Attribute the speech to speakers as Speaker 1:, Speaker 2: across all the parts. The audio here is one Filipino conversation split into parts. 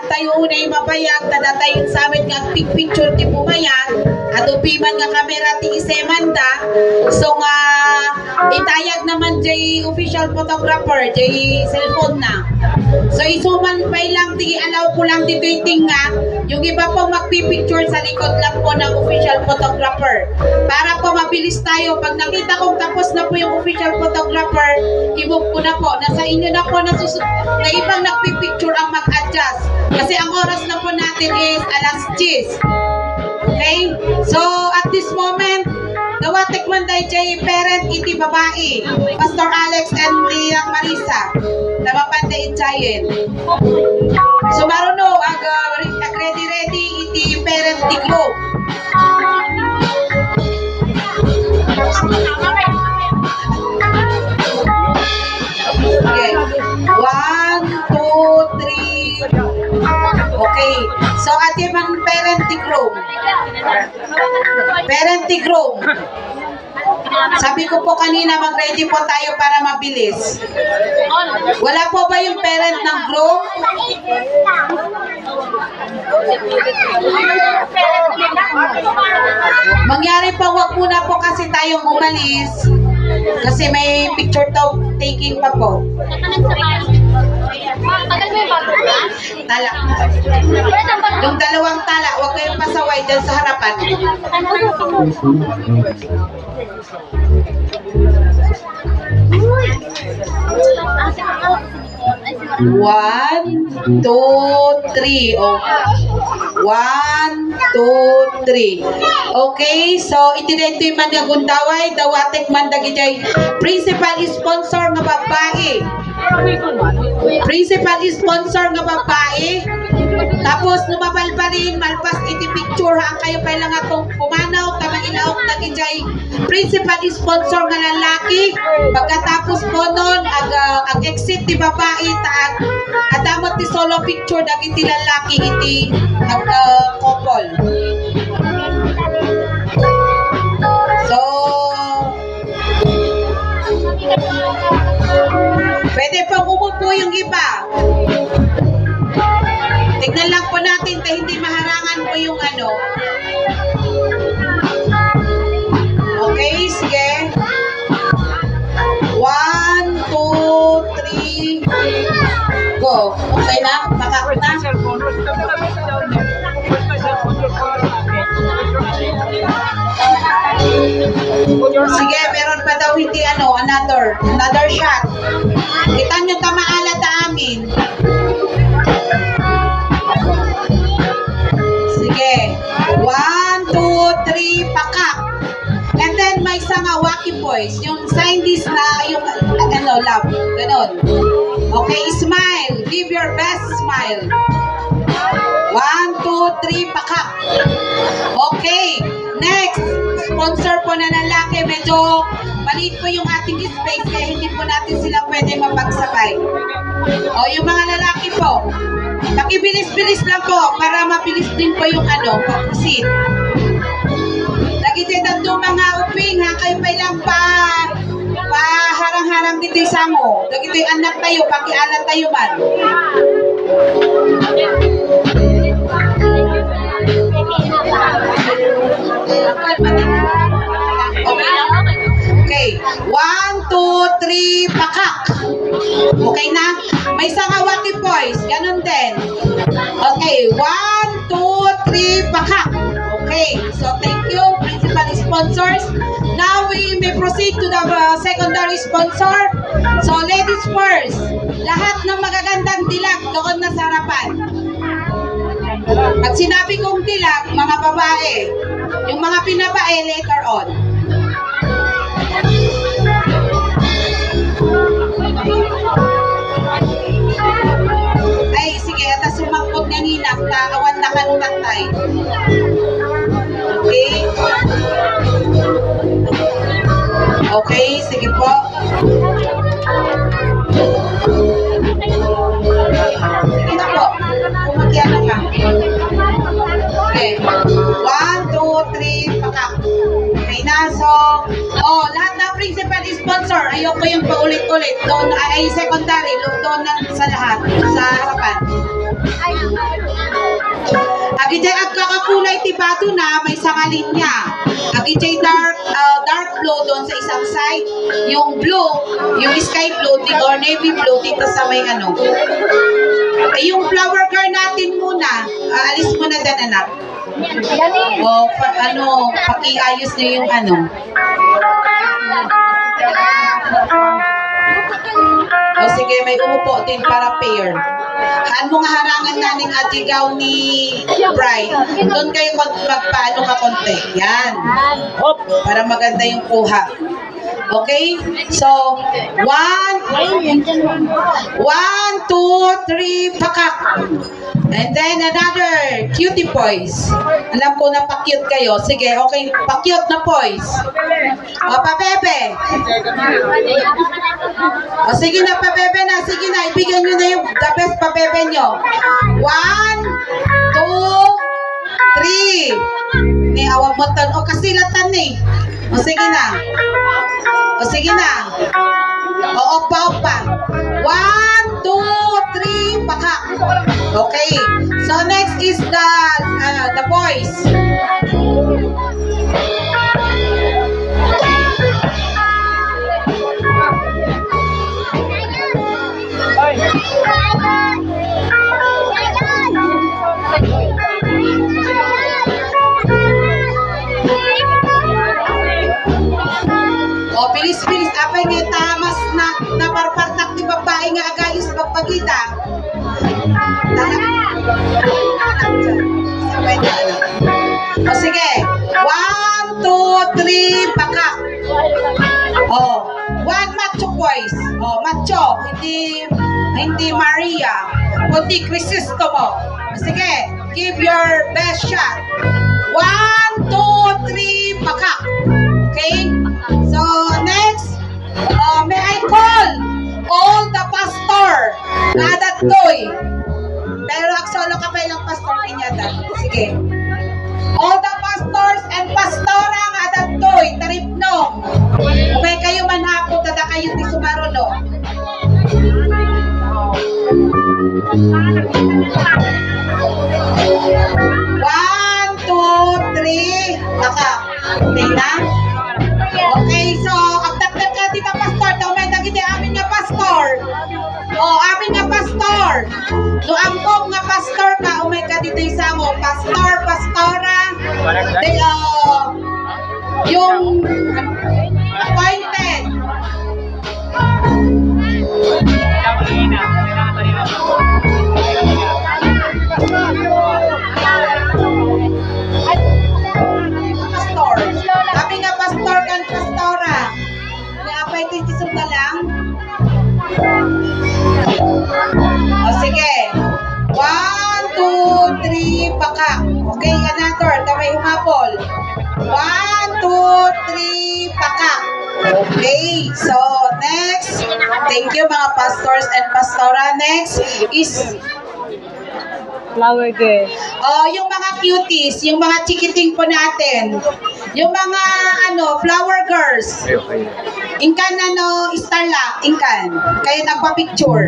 Speaker 1: tayo unay mabayag, tadatayin sa amin nga picture ti pumayag, at upiman nga kamera ti isemanda, so nga itayag naman jay official photographer, jay cellphone na. So isuman pa lang, allow ko lang dito yung nga, yung iba po magpipicture sa likod lang po ng official photographer. Para po mabilis tayo, pag nakita kong tapos na po yung official photographer, i-move ko na po. Nasa inyo na po na ibang nagpipicture ang mag-adjust. Kasi ang oras na po natin is alas 10. Okay? So at this moment, Dawatek Manday Jay parent iti babae, Pastor Alex and Liang Marisa. Namapanda itsayin. So maruno, ag ready iti parent ti group. Okay. 1, 2, 3. Okay. So ati man parent ti group. Parent ti group. Sabi ko po kanina, mag-ready po tayo para mabilis. Wala po ba yung parent ng group? Mangyari pa, wag muna po kasi tayong umalis. Kasi may picture taking pa po. Tala. Yung dalawang tala, wag kayong pasaway dyan sa harapan. One, two, three. Oh. 1, 2, 3. Okay, so itidento man nga gundaway, Dawatek man dagijay principal sponsor nga babae. Principal sponsor nga babae. Tapos lumabal pa rin, malpas iti picture ang kayo pa lang atong pumanaw, tamang ilaok dagijay principal sponsor nga lalaki. Pagkatapos po nun, ag exit ti babae, adamot ti solo picture dagiti lalaki iti couple. So, pwede pang umupo yung iba. Tignan lang po natin na hindi maharangan po yung ano. Okay, sige. 1, 2, 3. Go. Okay na? Makakot na? Sige, meron pa daw hindi another shot. Kita nyo tamaalat sa amin. Sige. 1, 2, 3, pakak. And then may isang waki boys. Yung sign this na yung love. Ganon. Okay, smile. Give your best smile. 1, 2, 3, pakak. Okay. Next. Sponsor po na lalaki. Medyo maliit po yung ating space kaya hindi po natin sila pwede mapagsabay. O yung mga lalaki po. Pakibilis-bilis lang po para mabilis din po yung pag-proceed. Lagi tayo mga uping ha. Kayo pa ilang harang-harang dito sa mo. Lagi tayo anak tayo. Pakialan tayo man. Okay. 1, 2, 3, pakak. Okay na? May isang waki boys. Ganon din. Okay. 1, 2, 3, pakak. Okay. So, thank you, principal sponsors. Now, we may proceed to the secondary sponsor. So, ladies first. Lahat ng magagandang dilag doon na sa harapan. Pag sinabi kong dilag, mga babae. Yung mga pinabae, later on. Ay, sige, ata sumangkot nga ninak, takawan na kanutantay. Okay? Okay, sige po. Sige na po. Kumakiano ka. Okay. 1, 2, 3, pakak. Okay na, so, lahat na principal sponsor, ayoko yung paulit-ulit. Doon ay secondary, doon na sa lahat, sa harapan. Agijay agkakakulay tibado na may sangalin niya. Agijay dark blue doon sa isang side. Yung blue, yung sky blue or navy blue dito sa may ano. Yung flower girl natin muna. Alis mo na dyan, anak. O, pakiayos niyo yung ano. O sige, may umupo din para pair. Haan mo nga harangan naning atigaw ni Bright. Doon kayo magpaano ka konti. Yan. Para maganda yung kuha. Okay? So, 1, 2, 3, pakak. And then another, cutie poise. Alam ko na pa-cute kayo. Sige, okay, pa-cute na poise. O, pa-bebe. O, sige na, pa-bebe na. Sige na, ibigyan nyo na yung the best pa-bebe nyo. 1, 2, 3. Ni awag mo tan. O, kasilatan ni. O, sige na. O, sige na. O, opa. 1, 2, 3, pakak. Okay. So next is the boys. O, bilis-bilis. Apay nga tamas na parpartak ni babae nga agayos pagpagita. O sige. 1, 2, 3, pakak. O, 1 macho boys. O, macho. Hindi Maria. Kundi Crisostomo. O sige. Give your best shot. 1, 2, 3, pakak. Okay? So, next. May I call all the pastor na datoy. Pero aksolo ka pa ilang pastor niya. Sige. All the pastors and pastora nga datoy, taripno. Kung kayo manhapon, tada kayo di sumaruno. One, two, three. Taka. Okay na? Okay, so, agdagdag ka dito, pastor. Tumay dagiti amin nga pastor. O, amin nga pastor. No, ambong nga pastor ka, umay ka dito isa mo. Pastor, pastora. They, yung appointed. Pastor. Kami nga pastor kan pastora. Ni-appointed isang na lang. O sige. 1, 2, 3, pakak. Okay, another. Tamay humapol. 1, 2, 3, pakak. Okay, so next. Thank you mga pastors and pastora. Next is
Speaker 2: flower girl.
Speaker 1: oh, yung mga cuties, yung mga chikiting po natin. Yung mga flower girls. Inkan starla, inkan. Kayo nagpa-picture.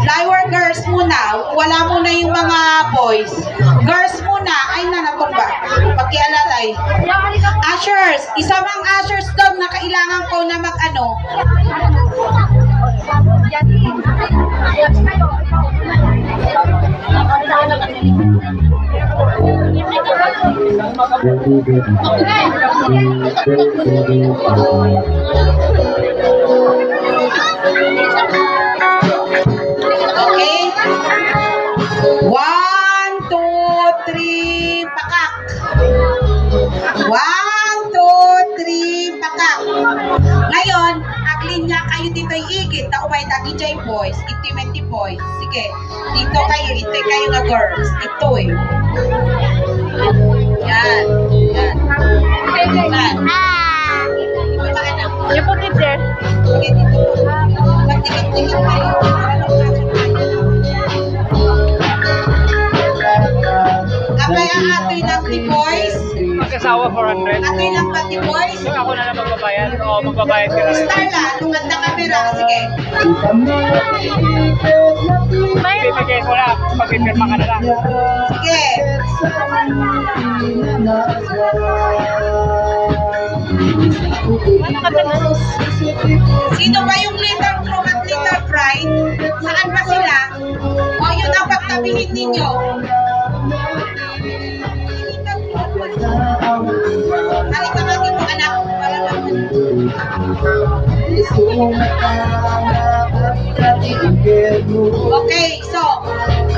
Speaker 1: Flower girls muna. Wala muna yung mga boys. Girls muna. Ay na, natumba. Pagkialalay. Ushers. Isa mang ushers doon na kailangan ko na Okay? 1, 2, 3, pakak. 1, 2, 3, pakak. Ngayon, aglinya kayo dito igit na umay dagi jay boys, intimate boys. Sige, dito kayo, ito kayo na girls. Ito eh. Yan. Yan. Yan. Dito ka anak.
Speaker 2: You put it there.
Speaker 1: Sige, dito. Magdikit-dikit kayo. Abay ang atoy ng boys.
Speaker 2: Mag-asawa 400.
Speaker 1: Atoy ng pati boys.
Speaker 2: So ako na lang magbabayad o magbabayad ka na rin.
Speaker 1: Starla, tungad na kamera. Sige.
Speaker 2: Bibigay ko lang. pipirma ka na lang.
Speaker 1: Sige. Sino ba yung Little Crew at Little Pride? Saan ba sila? O yun ang pagtabihin ninyo. Halika nga dito anak. Para naman. Okay, so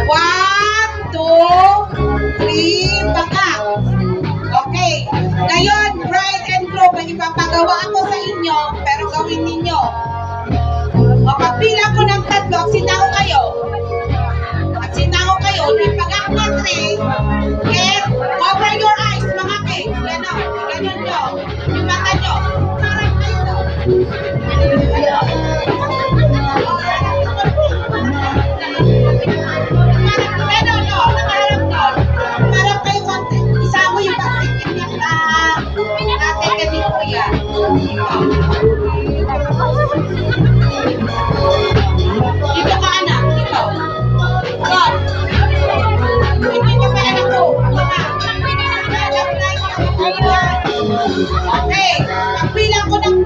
Speaker 1: 1, 2, 3, baka. Okay. Ngayon, bride and groom, may ipapagawa ako sa inyo, pero gawin ninyo. O pagbilang ko ng 3, sinako kayo. At sinako kayo, ipagak na 3, and cover your eyes, mga kids. Ganon, ganon nyo. Yung mata nyo. Parang kayo. Ganon, no? Nakaharap doon. Parang kayo konti. Isa mo yung pagtitignan na natin ganito yan. Dito ka anak, dito. God. Dito ka anak ko. Okay. Pagbilang ko ng,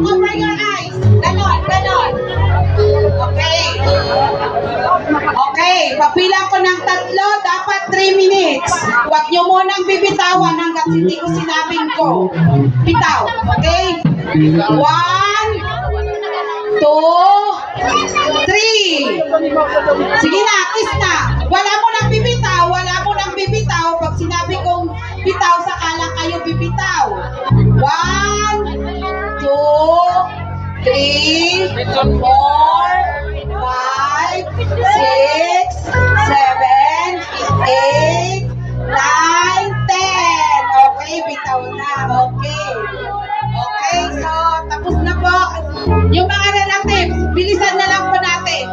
Speaker 1: cover your eyes. Ganon, ganon. Okay. Okay. Pagbilang ko ng 3, dapat 3 minutes. Huwag nyo munang bibitawan hanggat hindi ko sinabing ko. Bitaw. Okay? 1, 2, 3. Sige na, kiss na. Wala mo nang bibitaw, wala mo nang bibitaw. Pag sinabi kong bitaw, sakala kayo bibitaw. 1, 2, 3, 4, 5, 6, 7, 8, 9, 10. Okay, bitaw na. Okay. Okay, so tapos na po. Yung mga relatives, bilisan na lang po natin.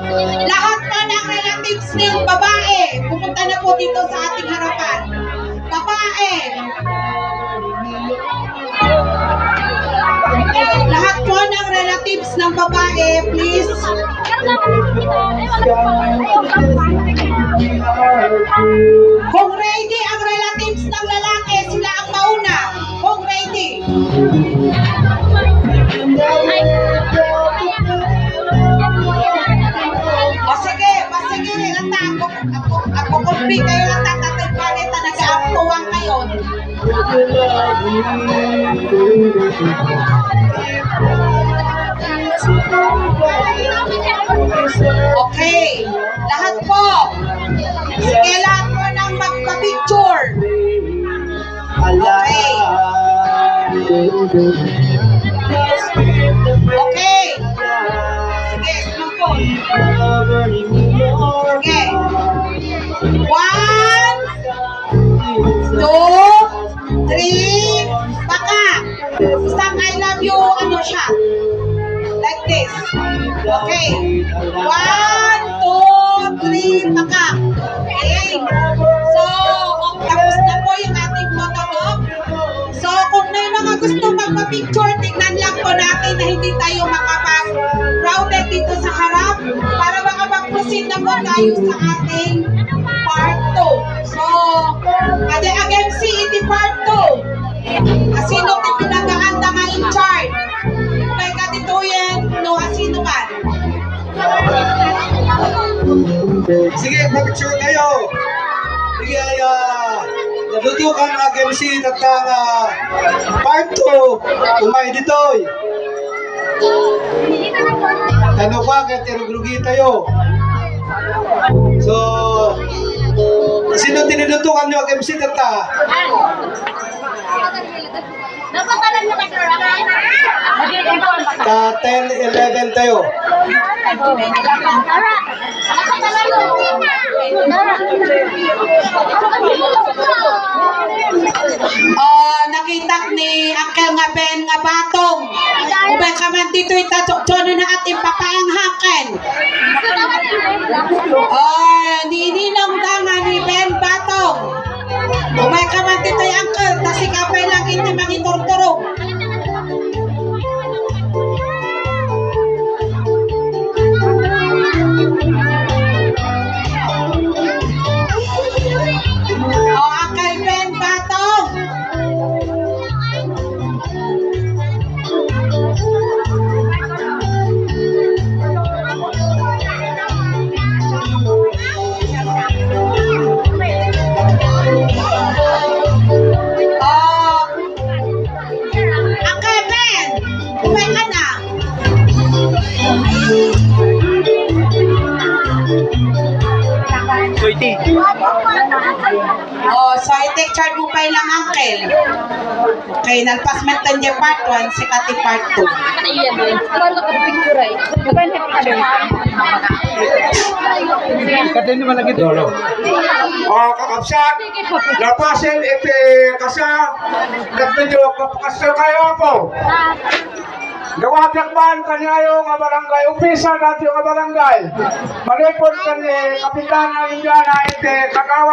Speaker 1: Lahat po ng relatives ng babae, pumunta na po dito sa ating harapan. Babae. Lahat po ng relatives ng babae, please. Kung ready ang relatives ng lalaki, sila ang mauna. Kung ready. O sige, lata. Ako kumpi kayo lang tatatay paleta, nag-aaktuwang kayo. Okay, lahat po. Sige, lahat po nang magpa-picture. Okay. Okay. Sige, sumpo. Sige. 1, 2, 3, baka. Isang I love you, ano siya? Like this. Okay. 1, 2, 3, baka. Okay. So, tapos na po yung ating photobooth. So, kung may mga gusto magpa-picture, tignan lang po natin na hindi tayo makapag-crowded dito sa harap para makapag-proceed na po tayo sa ating part 2. So, again, iti part 2. Asino ti pinagaanda nga in charge. May katituyen, no, asino man.
Speaker 3: Sige, mag-picture kayo. Sige, nadudukan ang MC at part 2. Umay dito. Tanong pa, kaya tiruglugi tayo. So, sino tinidutukan nyo ang MC tata? Ta 10, 11 tayo.
Speaker 1: Nakita ni Uncle nga Ben nga batong. Ubay ka man dito itatsok-tsono na at ipapayanghaken. Nininong nga ni Ben batong. Ubay ka man dito yung Uncle, tas ikapay lang hindi mangiturturog.
Speaker 2: 30.
Speaker 1: Oh, so i-take charge mo pa lang, uncle. Okay, nalpasment tan niya part 1, si Kati part 2.
Speaker 2: Katin naman lagi dito.
Speaker 4: Kakapsat, lapasin iti kasa, nagpinyo kapakasya kayo po. Gawatag man kanyayo nga barangay, umpisa natin nga barangay. Malipod kan kapitan ng Indiana iti kagawa.